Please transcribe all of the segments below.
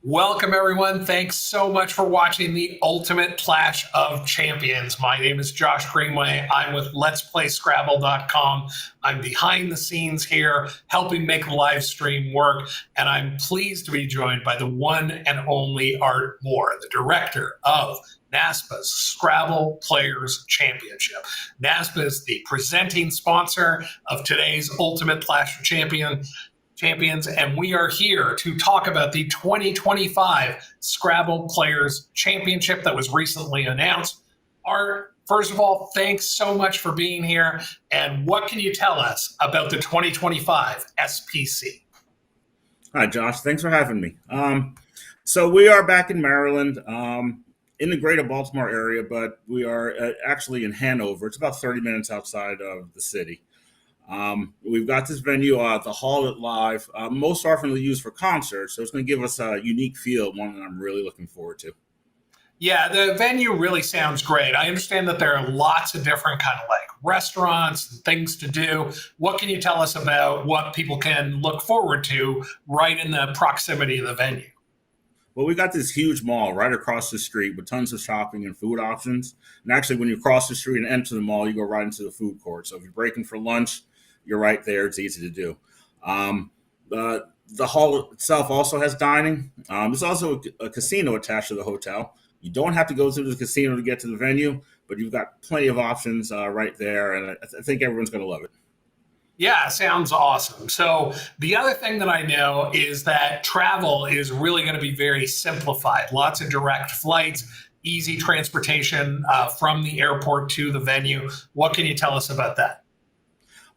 Welcome, everyone. Thanks so much for watching the Ultimate Clash of Champions. My name is Josh Greenway. I'm with Let's Play Scrabble.com. I'm behind the scenes here, helping make the live stream work, and I'm pleased to be joined by the one and only Art Moore, the director of NASPA's Scrabble Players Championship. NASPA is the presenting sponsor of today's Ultimate Clash of Champions, and we are here to talk about the 2025 Scrabble Players Championship that was recently announced. Art, first of all, thanks so much for being here. And what can you tell us about the 2025 SPC? Hi, Josh. Thanks for having me. So we are back in Maryland, in the greater Baltimore area, but we are actually in Hanover. It's about 30 minutes outside of the city. We've got this venue, the Hall at Live, most often used for concerts, so it's going to give us a unique feel, one that I'm really looking forward to. Yeah, the venue really sounds great. I understand that there are lots of different kind of like restaurants and things to do. What can you tell us about what people can look forward to right in the proximity of the venue? Well, we got this huge mall right across the street with tons of shopping and food options. And actually, when you cross the street and enter the mall, you go right into the food court. So if you're breaking for lunch, you're right there. It's easy to do. Um, the hall itself also has dining. There's also a casino attached to the hotel. You don't have to go to the casino to get to the venue, but you've got plenty of options right there, and I think everyone's going to love it. Yeah, sounds awesome. So the other thing that I know is that travel is really going to be very simplified. Lots of direct flights, easy transportation from the airport to the venue. What can you tell us about that?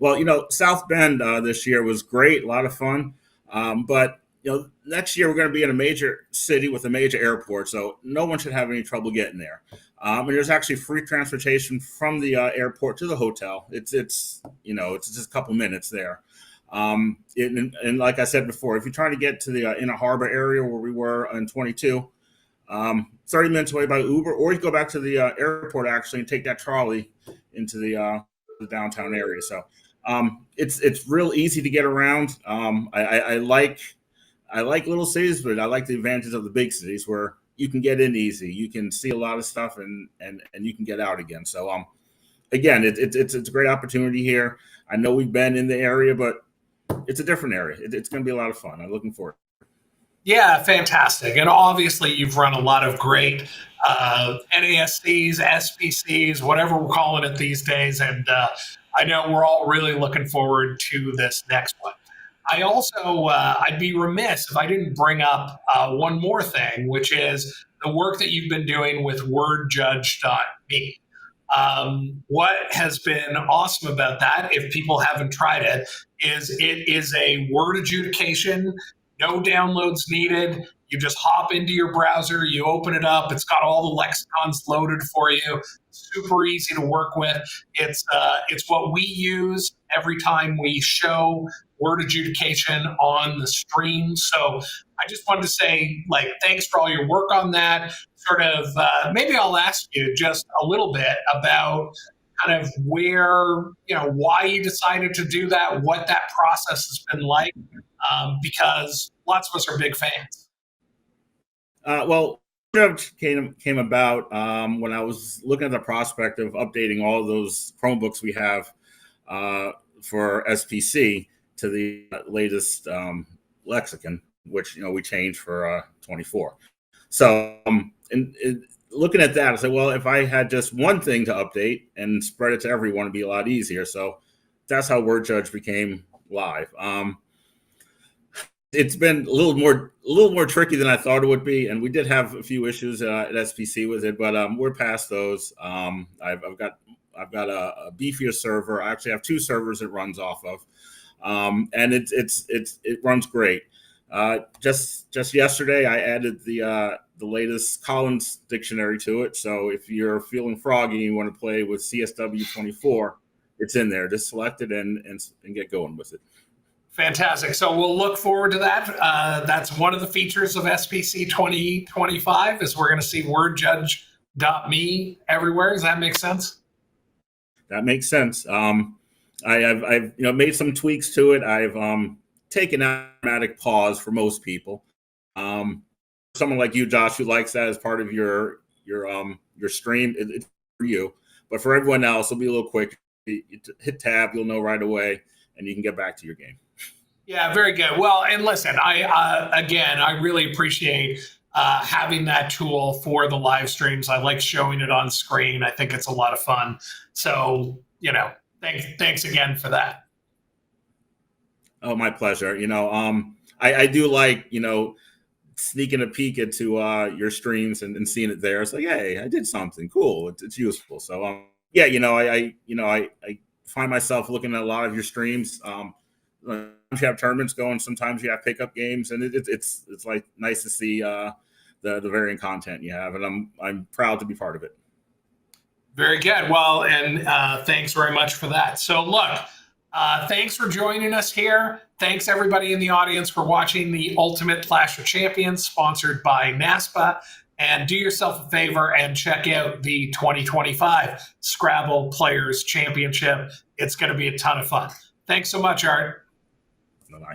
Well, South Bend this year was great, a lot of fun. But next year we're going to be in a major city with a major airport, so no one should have any trouble getting there. And there's actually free transportation from the airport to the hotel. It's just a couple minutes there. And like I said before, if you're trying to get to the inner harbor area where we were in 22, 30 minutes away by Uber, or you go back to the airport actually and take that trolley into the downtown area. So it's real easy to get around. I like little cities, but I like the advantages of the big cities where you can get in easy, you can see a lot of stuff, and you can get out again. So again, it's a great opportunity here. I know we've been in the area, but it's a different area. It's going to be a lot of fun. I'm looking forward. Yeah, fantastic. And obviously, you've run a lot of great NASCs, SPCs, whatever we're calling it these days. And I know we're all really looking forward to this next one. I also, I'd be remiss if I didn't bring up one more thing, which is the work that you've been doing with WordJudge.me. What has been awesome about that, if people haven't tried it, is it is a word adjudication, no downloads needed. You just hop into your browser, you open it up, it's got all the lexicons loaded for you. Super easy to work with. It's what we use every time we show word adjudication on the stream. So I just wanted to say, like, thanks for all your work on that. Sort of, maybe I'll ask you just a little bit about kind of where, why you decided to do that, what that process has been like, because lots of us are big fans. Well, Judge came about when I was looking at the prospect of updating all of those Chromebooks we have for SPC to the latest lexicon, which we changed for 24. So, looking at that, I said, well, if I had just one thing to update and spread it to everyone, it'd be a lot easier. So that's how Word Judge became live. It's been a little more tricky than I thought it would be, and we did have a few issues at SPC with it, but we're past those. I've got a beefier server. I actually have two servers it runs off of, and it runs great. Just yesterday, I added the latest Collins dictionary to it. So if you're feeling froggy and you want to play with CSW 24, it's in there. Just select it and get going with it. Fantastic. So we'll look forward to that. That's one of the features of SPC 2025 is we're going to see WordJudge.me everywhere. Does that make sense? That makes sense. I've made some tweaks to it. I've taken out automatic pause for most people. someone like you, Josh, who likes that as part of your stream, it's for you. But for everyone else, it'll be a little quick. You hit tab, you'll know right away, and you can get back to your game. Yeah, very good. Well, and listen, I really appreciate having that tool for the live streams. I like showing it on screen. I think it's a lot of fun. So, thanks again for that. Oh, my pleasure. I do like, sneaking a peek into your streams and seeing it there. It's like, hey, I did something cool. It's useful. So, yeah, I find myself looking at a lot of your streams. Sometimes you have tournaments going, sometimes you have pickup games, and it's like nice to see the varying content you have, and I'm proud to be part of it. Very good. Well, and thanks very much for that. So look, thanks for joining us here. Thanks everybody in the audience for watching the Ultimate Clash of Champions, sponsored by NASPA. And do yourself a favor and check out the 2025 Scrabble Players Championship. It's going to be a ton of fun. Thanks so much, Art. Bye-bye.